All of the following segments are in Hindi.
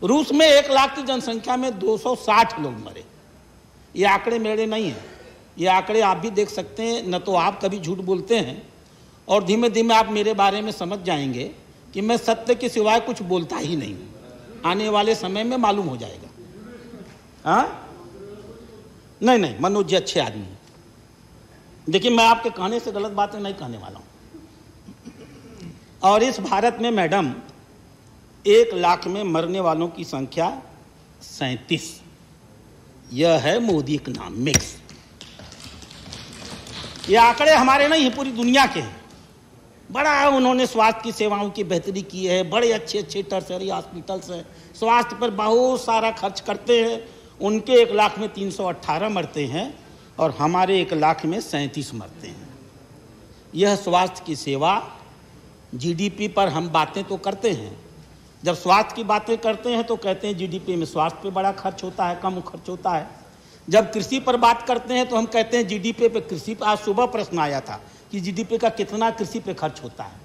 रूस में 1 लाख की जनसंख्या में 260 लोग मरे। ये आंकड़े मेरे नहीं हैं, ये आंकड़े आप भी देख सकते हैं। न तो आप कभी झूठ बोलते हैं और धीमे धीमे आप मेरे बारे में समझ जाएंगे कि मैं सत्य के सिवाय कुछ बोलता ही नहीं। आने वाले समय में मालूम हो जाएगा। हाँ, नहीं, मनोज जी अच्छे आदमी हैं। देखिए, मैं आपके कहने से गलत बातें नहीं कहने वाला हूं। और इस भारत में मैडम 1 लाख में मरने वालों की संख्या 37। यह है मोदी इकोनॉमिक्स। ये आंकड़े हमारे नहीं, पूरी दुनिया के हैं। बड़ा उन्होंने स्वास्थ्य की सेवाओं की बेहतरी की है। बड़े अच्छे अच्छे टर्शरी हॉस्पिटल्स हैं, स्वास्थ्य पर बहुत सारा खर्च करते हैं। उनके 1 लाख में 318 मरते हैं और हमारे 1 लाख में 37 मरते हैं। यह स्वास्थ्य की सेवा। जीडीपी पर हम बातें तो करते हैं, जब स्वास्थ्य की बातें करते हैं तो कहते हैं जीडीपी में स्वास्थ्य पे बड़ा खर्च होता है, कम खर्च होता है। जब कृषि पर बात करते हैं तो हम कहते हैं जीडीपी पे कृषि पर। आज सुबह प्रश्न आया था कि जीडीपी का कितना कृषि पे खर्च होता है,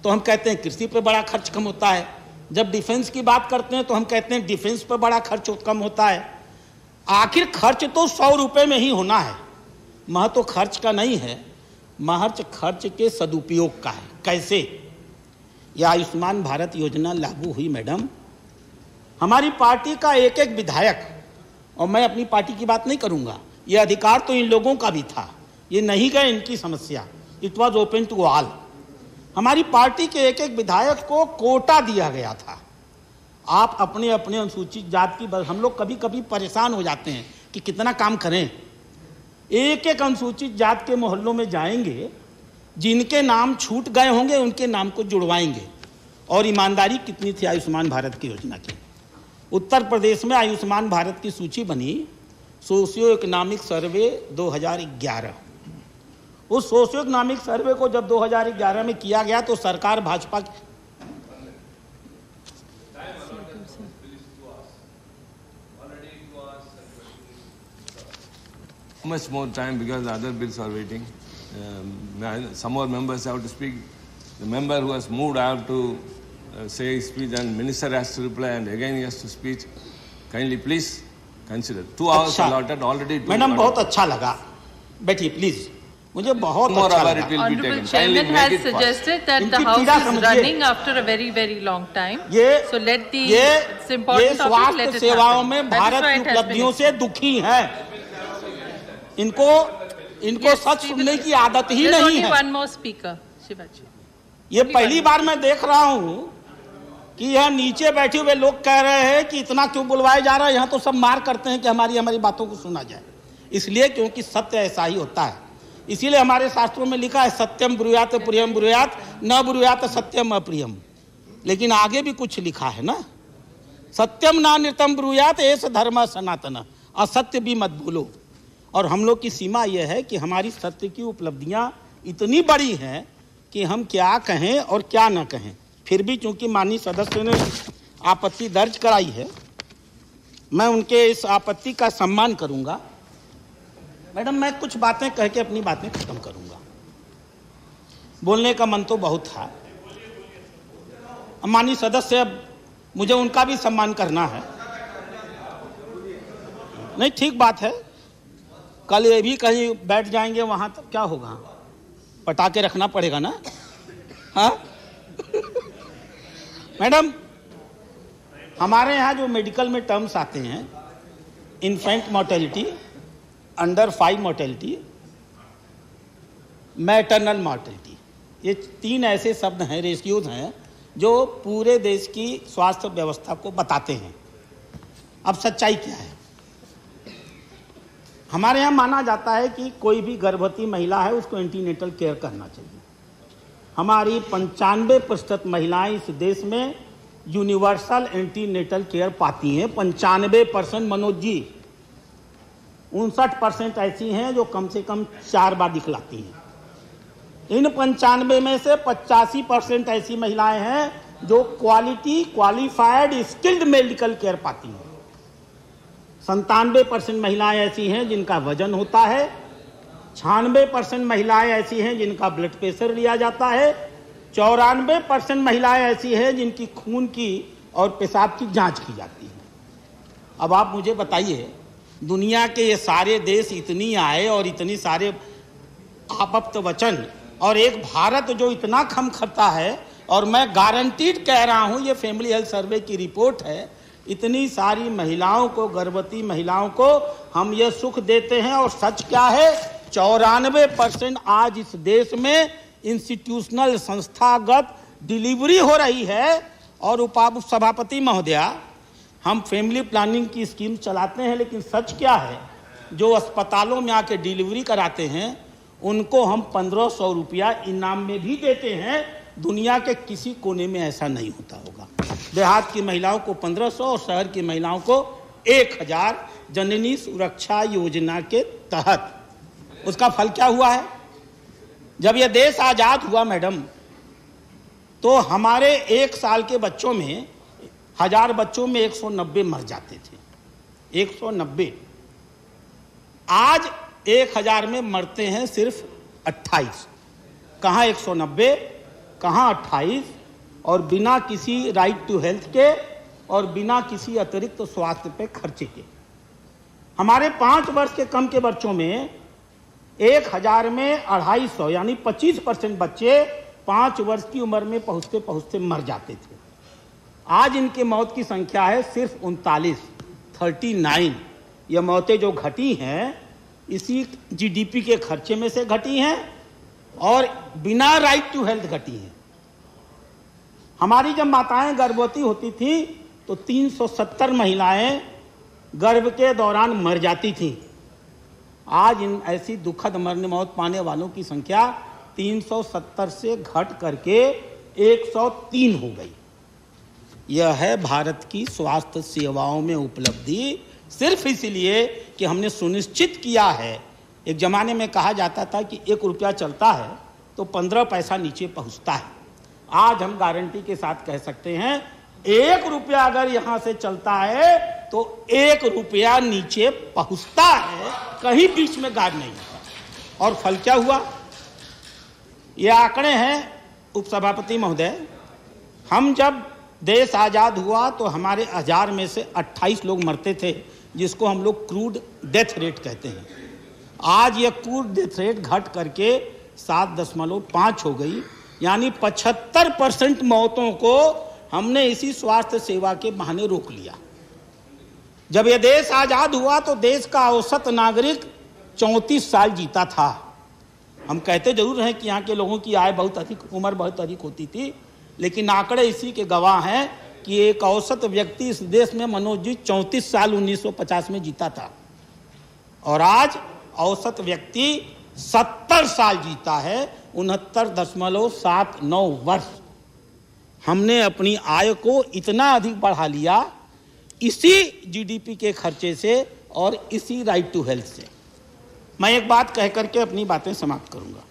तो हम कहते हैं कृषि पे बड़ा खर्च कम होता है। जब डिफेंस की बात करते हैं तो हम कहते हैं डिफेंस पर बड़ा खर्च कम होता है। आखिर खर्च तो 100 रुपये में ही होना है। महत्व खर्च का नहीं है, महत्व खर्च के सदुपयोग का है। कैसे? यह आयुष्मान भारत योजना लागू हुई मैडम, हमारी पार्टी का एक एक विधायक, और मैं अपनी पार्टी की बात नहीं करूंगा, यह अधिकार तो इन लोगों का भी था, ये नहीं गए इनकी समस्या। It was open to all. हमारी पार्टी के एक एक विधायक को कोटा दिया गया था। आप अपने अपने अनुसूचित जाति की, हम लोग कभी कभी परेशान हो जाते हैं कि कितना काम करें। एक एक अनुसूचित जाति के मोहल्लों में जाएंगे, जिनके नाम छूट गए होंगे उनके नाम को जुड़वाएंगे। और ईमानदारी कितनी थी आयुष्मान भारत की योजना की। उत्तर प्रदेश में आयुष्मान भारत की सूची बनी सोशियो इकोनॉमिक सर्वे 2011। उस सोशियो इकोनॉमिक सर्वे को जब 2011 में किया गया तो सरकार भाजपा की much more time because other bills are waiting. Some more members have to speak. The member who has moved out to say his speech and minister has to reply and again he has to speak. Kindly please consider. 2 hours allotted already. Madam बहुत अच्छा लगा, बैठिए प्लीज। मुझे बहुत अच्छा लगा। Honorable Chairman has suggested that the House is running after a very long time. So let the it's important topic, let स्वास्थ्य it सेवाओं happen. में भारत की उपलब्धियों से दुखी है। इनको सच सुनने की आदत ही नहीं है। One more speaker, Shivaji. ये पहली बार मैं देख रहा हूं कि यह नीचे बैठे हुए लोग कह रहे हैं कि इतना क्यों बुलवाया जा रहा है। यहां तो सब मार करते हैं कि हमारी बातों को सुना जाए, इसलिए क्योंकि सत्य ऐसा ही होता है। इसीलिए हमारे शास्त्रों में लिखा है सत्यम ब्रूयात प्रियम ब्रूयात न ब्रूयात सत्यम अप्रियम। लेकिन आगे भी कुछ लिखा है ना, सत्यम ना नृतम ब्रूयात एस धर्म सनातन, असत्य भी मत बोलो। और हम लोग की सीमा यह है कि हमारी सत्य की उपलब्धियां इतनी बड़ी हैं कि हम क्या कहें और क्या न कहें। फिर भी चूंकि माननीय सदस्य ने आपत्ति दर्ज कराई है, मैं उनके इस आपत्ति का सम्मान करूंगा। मैडम, मैं कुछ बातें कह के अपनी बातें खत्म करूंगा। बोलने का मन तो बहुत था। माननीय सदस्य, मुझे उनका भी सम्मान करना है। नहीं, ठीक बात है। कल ये भी कहीं बैठ जाएंगे वहां तो क्या होगा, पटाखे रखना पड़ेगा ना। हाँ मैडम, हमारे यहाँ जो मेडिकल में टर्म्स आते हैं, infant mortality, under 5 mortality, maternal mortality, ये 3 ऐसे शब्द हैं, रेशियोज हैं, जो पूरे देश की स्वास्थ्य व्यवस्था को बताते हैं। अब सच्चाई क्या है? हमारे यहाँ माना जाता है कि कोई भी गर्भवती महिला है उसको एंटीनेटल केयर करना चाहिए। हमारी 95% महिलाएं इस देश में यूनिवर्सल एंटीनेटल केयर पाती हैं। 95% मनोज जी, 59% ऐसी हैं जो कम से कम 4 बार दिखलाती हैं। इन 95 में से 85% ऐसी महिलाएं हैं जो क्वालिफाइड स्किल्ड मेडिकल केयर पाती हैं। 97% महिलाएं ऐसी हैं जिनका वजन होता है। 96% महिलाएं ऐसी हैं जिनका ब्लड प्रेशर लिया जाता है। 94% महिलाएं ऐसी हैं जिनकी खून की और पेशाब की जांच की जाती है। अब आप मुझे बताइए, दुनिया के ये सारे देश इतनी आए और इतनी सारे आपत्त वचन, और एक भारत जो इतना कम खाता है, और मैं गारंटीड कह रहा हूं, ये फैमिली हेल्थ सर्वे की रिपोर्ट है, इतनी सारी महिलाओं को, गर्भवती महिलाओं को हम ये सुख देते हैं। और सच क्या है, 94% आज इस देश में इंस्टीट्यूशनल संस्थागत डिलीवरी हो रही है। और उपसभापति महोदया, हम फैमिली प्लानिंग की स्कीम चलाते हैं, लेकिन सच क्या है, जो अस्पतालों में आके डिलीवरी कराते हैं उनको हम 1500 रुपया इनाम में भी देते हैं। दुनिया के किसी कोने में ऐसा नहीं होता होगा। देहात की महिलाओं को 1500 और शहर की महिलाओं को 1000 जननी सुरक्षा योजना के तहत। उसका फल क्या हुआ है? जब यह देश आजाद हुआ मैडम, तो हमारे 1 साल के बच्चों में 1000 बच्चों में 190 मर जाते थे। 190। आज 1000 में मरते हैं सिर्फ 28। कहाँ 190, कहाँ 28, और बिना किसी राइट टू हेल्थ के और बिना किसी अतिरिक्त स्वास्थ्य पे खर्चे के। हमारे 5 वर्ष के कम के बच्चों में 1000 में 250 यानी 25% बच्चे 5 वर्ष की उम्र में पहुंचते पहुंचते मर जाते थे। आज इनके मौत की संख्या है सिर्फ 39। ये मौतें जो घटी हैं इसी जीडीपी के खर्चे में से घटी हैं और बिना राइट टू हेल्थ घटी हैं। हमारी जब माताएं गर्भवती होती थी तो 370 महिलाएं गर्भ के दौरान मर जाती थीं। आज इन ऐसी दुखद मरने मौत पाने वालों की संख्या 370 से घट करके 103 हो गई। यह है भारत की स्वास्थ्य सेवाओं में उपलब्धि, सिर्फ इसलिए कि हमने सुनिश्चित किया है। एक जमाने में कहा जाता था कि 1 रुपया चलता है तो 15 पैसा नीचे पहुंचता है। आज हम गारंटी के साथ कह सकते हैं 1 रुपया अगर यहां से चलता है तो 1 रुपया नीचे पहुंचता है, कहीं बीच में गायब नहीं होता। और फल क्या हुआ? ये आंकड़े हैं उपसभापति महोदय। हम जब देश आजाद हुआ तो हमारे 1000 में से 28 लोग मरते थे, जिसको हम लोग क्रूड डेथ रेट कहते हैं। आज ये क्रूड डेथ रेट घट करके 7.5 हो गई, यानी 75% मौतों को हमने इसी स्वास्थ्य सेवा के बहाने रोक लिया। जब यह देश आजाद हुआ तो देश का औसत नागरिक 34 साल जीता था। हम कहते जरूर हैं कि यहाँ के लोगों की आय बहुत अधिक, उम्र बहुत अधिक होती थी, लेकिन आंकड़े इसी के गवाह हैं कि एक औसत व्यक्ति इस देश में, मनोज जी, 34 साल 1950 में जीता था और आज औसत व्यक्ति 70 साल जीता है, 69.79 वर्ष। हमने अपनी आय को इतना अधिक बढ़ा लिया इसी जीडीपी के खर्चे से और इसी राइट टू हेल्थ से। मैं एक बात कह करके अपनी बातें समाप्त करूंगा।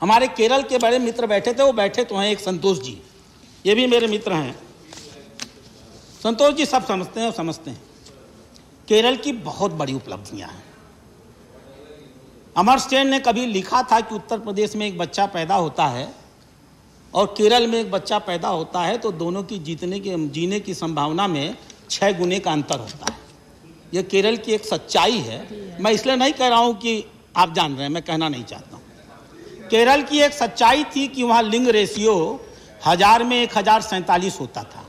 हमारे केरल के बड़े मित्र बैठे थे, वो बैठे तो हैं एक संतोष जी, ये भी मेरे मित्र हैं। संतोष जी सब समझते हैं और समझते हैं केरल की बहुत बड़ी उपलब्धियां हैं। अमर सेन ने कभी लिखा था कि उत्तर प्रदेश में एक बच्चा पैदा होता है और केरल में एक बच्चा पैदा होता है तो दोनों की जीने की संभावना में 6 गुने का अंतर होता है। यह केरल की एक सच्चाई है। मैं इसलिए नहीं कह रहा हूं कि आप जान रहे हैं, मैं कहना नहीं चाहता हूं। केरल की एक सच्चाई थी कि वहां लिंग रेशियो 1000 में 1047 होता था।